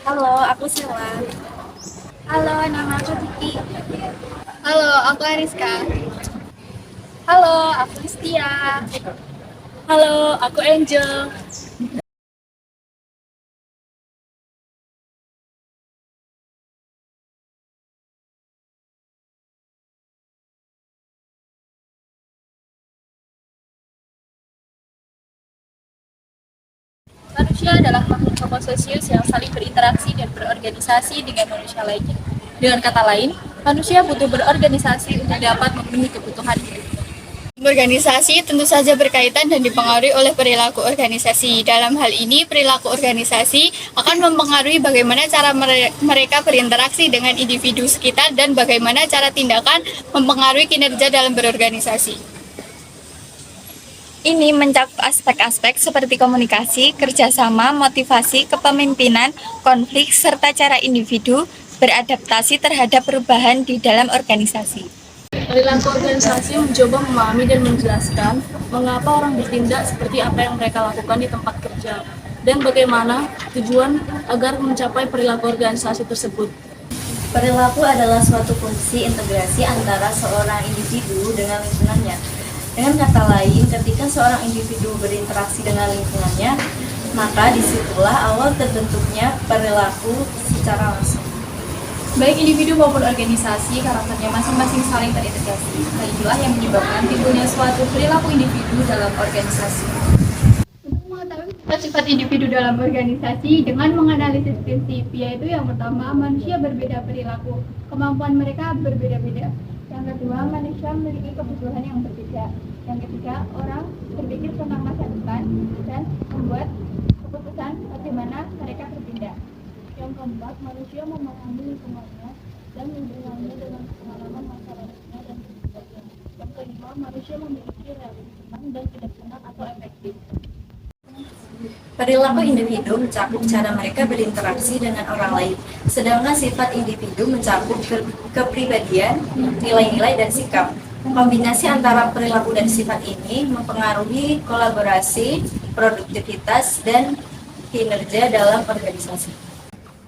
Halo, aku Sila. Halo, nama aku Titi. Halo, aku Ariska. Halo, aku Listia. Halo, aku Angel. Manusia adalah makhluk homososius yang saling berinteraksi dan berorganisasi dengan manusia lainnya. Dengan kata lain, manusia butuh berorganisasi untuk dapat memenuhi kebutuhan hidup. Organisasi tentu saja berkaitan dan dipengaruhi oleh perilaku organisasi. Dalam hal ini, perilaku organisasi akan mempengaruhi bagaimana cara mereka berinteraksi dengan individu sekitar dan bagaimana cara tindakan mempengaruhi kinerja dalam berorganisasi. Ini mencakup aspek-aspek seperti komunikasi, kerjasama, motivasi, kepemimpinan, konflik, serta cara individu beradaptasi terhadap perubahan di dalam organisasi. Perilaku organisasi mencoba memahami dan menjelaskan mengapa orang bertindak seperti apa yang mereka lakukan di tempat kerja dan bagaimana tujuan agar mencapai perilaku organisasi tersebut. Perilaku adalah suatu fungsi integrasi antara seorang individu dengan lingkungannya. Dengan kata lain, ketika seorang individu berinteraksi dengan lingkungannya, maka disitulah awal terbentuknya perilaku secara langsung. Baik individu maupun organisasi, karakternya masing-masing saling terintegrasi. Hal inilah yang menyebabkan timbulnya suatu perilaku individu dalam organisasi. Untuk mengetahui sifat-sifat individu dalam organisasi dengan menganalisis prinsip, yaitu yang pertama, manusia berbeda perilaku, kemampuan mereka berbeda-beda. Yang kedua, manusia memiliki kebutuhan yang berbeda. Yang ketiga, orang berpikir tentang masa depan dan membuat keputusan bagaimana mereka berpindah. Yang keempat, manusia memahami lingkungannya dan menghubunginya dengan pengalaman masa lalunya dan kehidupannya. Yang kelima, manusia memiliki relasi senang dan tidak senang atau efektif. Perilaku individu mencakup cara mereka berinteraksi dengan orang lain, sedangkan sifat individu mencakup kepribadian, nilai-nilai, dan sikap. Kombinasi antara perilaku dan sifat ini mempengaruhi kolaborasi, produktivitas, dan kinerja dalam organisasi.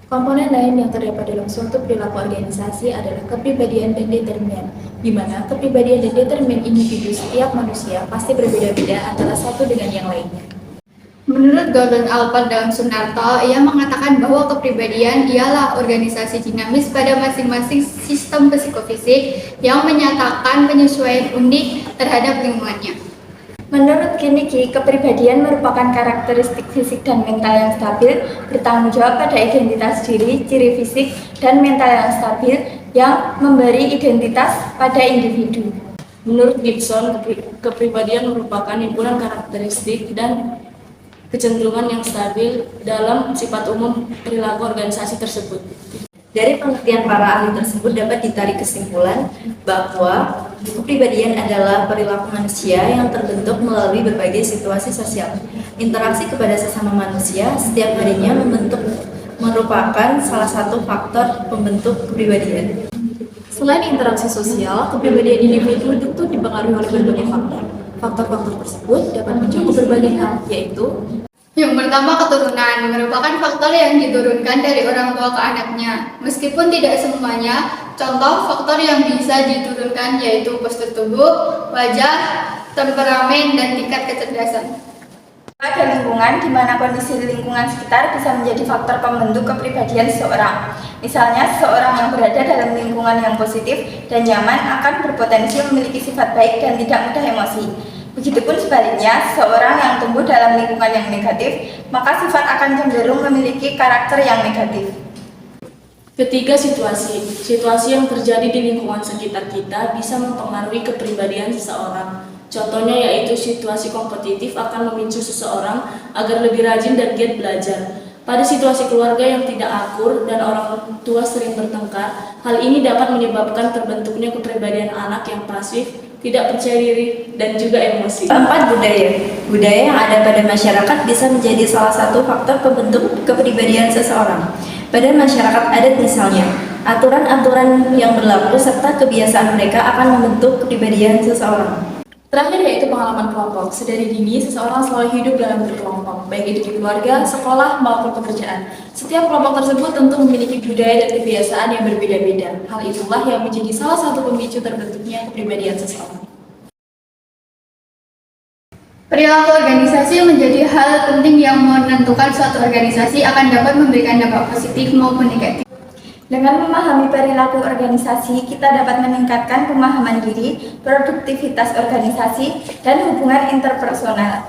Komponen lain yang terdapat dalam suatu perilaku organisasi adalah kepribadian dan determinan, di mana kepribadian dan determinan individu setiap manusia pasti berbeda-beda antara satu dengan yang lainnya. Menurut Gordon Alport dalam Sunarto, ia mengatakan bahwa kepribadian ialah organisasi dinamis pada masing-masing sistem psikofisik yang menyatakan penyesuaian unik terhadap lingkungannya. Menurut Kinnicky, kepribadian merupakan karakteristik fisik dan mental yang stabil, bertanggung jawab pada identitas diri, ciri fisik, dan mental yang stabil, yang memberi identitas pada individu. Menurut Gibson, kepribadian merupakan himpunan karakteristik dan kecenderungan yang stabil dalam sifat umum perilaku organisasi tersebut. Dari pengertian para ahli tersebut dapat ditarik kesimpulan bahwa kepribadian adalah perilaku manusia yang terbentuk melalui berbagai situasi sosial. Interaksi kepada sesama manusia setiap harinya merupakan salah satu faktor pembentuk kepribadian. Selain interaksi sosial, kepribadian individu tentu dipengaruhi oleh berbagai faktor. Faktor-faktor tersebut dapat mencakup berbagai hal, yaitu Yang pertama, keturunan merupakan faktor yang diturunkan dari orang tua ke anaknya. Meskipun tidak semuanya, contoh faktor yang bisa diturunkan yaitu postur tubuh, wajah, temperamen, dan tingkat kecerdasan. ada lingkungan di mana kondisi lingkungan sekitar bisa menjadi faktor pembentuk kepribadian seseorang. Misalnya, seseorang yang berada dalam lingkungan yang positif dan nyaman akan berpotensi memiliki sifat baik dan tidak mudah emosi. Begitupun sebaliknya, seorang yang tumbuh dalam lingkungan yang negatif, maka sifat akan cenderung memiliki karakter yang negatif. Ketiga, situasi yang terjadi di lingkungan sekitar kita bisa mempengaruhi kepribadian seseorang. Contohnya yaitu situasi kompetitif akan memicu seseorang agar lebih rajin dan giat belajar. Pada situasi keluarga yang tidak akur dan orang tua sering bertengkar, hal ini dapat menyebabkan terbentuknya kepribadian anak yang pasif, tidak percaya diri, dan juga emosi. Keempat, budaya. Budaya yang ada pada masyarakat bisa menjadi salah satu faktor pembentuk kepribadian seseorang. Pada masyarakat adat misalnya, aturan-aturan yang berlaku serta kebiasaan mereka akan membentuk kepribadian seseorang. Terakhir yaitu pengalaman kelompok. Sedari dini, seseorang selalu hidup dalam berkelompok, baik itu di keluarga, sekolah, maupun pekerjaan. Setiap kelompok tersebut tentu memiliki budaya dan kebiasaan yang berbeda-beda. Hal itulah yang menjadi salah satu pemicu terbentuknya kepribadian seseorang. Perilaku organisasi menjadi hal penting yang menentukan suatu organisasi akan dapat memberikan dampak positif maupun negatif. Dengan memahami perilaku organisasi, kita dapat meningkatkan pemahaman diri, produktivitas organisasi, dan hubungan interpersonal.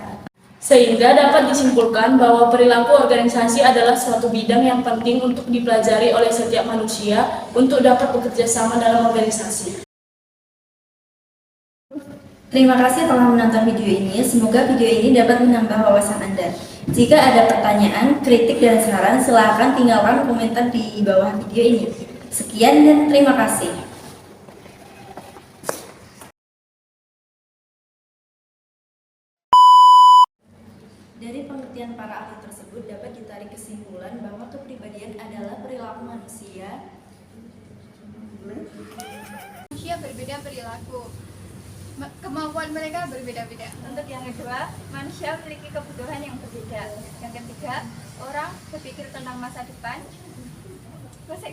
Sehingga dapat disimpulkan bahwa perilaku organisasi adalah suatu bidang yang penting untuk dipelajari oleh setiap manusia untuk dapat bekerja sama dalam organisasi. Terima kasih telah menonton video ini. Semoga video ini dapat menambah wawasan Anda. Jika ada pertanyaan, kritik, dan saran, silakan tinggalkan komentar di bawah video ini. Sekian dan terima kasih. Dari pengertian para ahli tersebut dapat ditarik kesimpulan bahwa kepribadian adalah perilaku manusia. Manusia berbeda perilaku. Kemampuan mereka berbeda-beda. Untuk yang kedua, manusia memiliki kebutuhan yang berbeda. Yang ketiga, orang berpikir tentang masa depan. Gosek.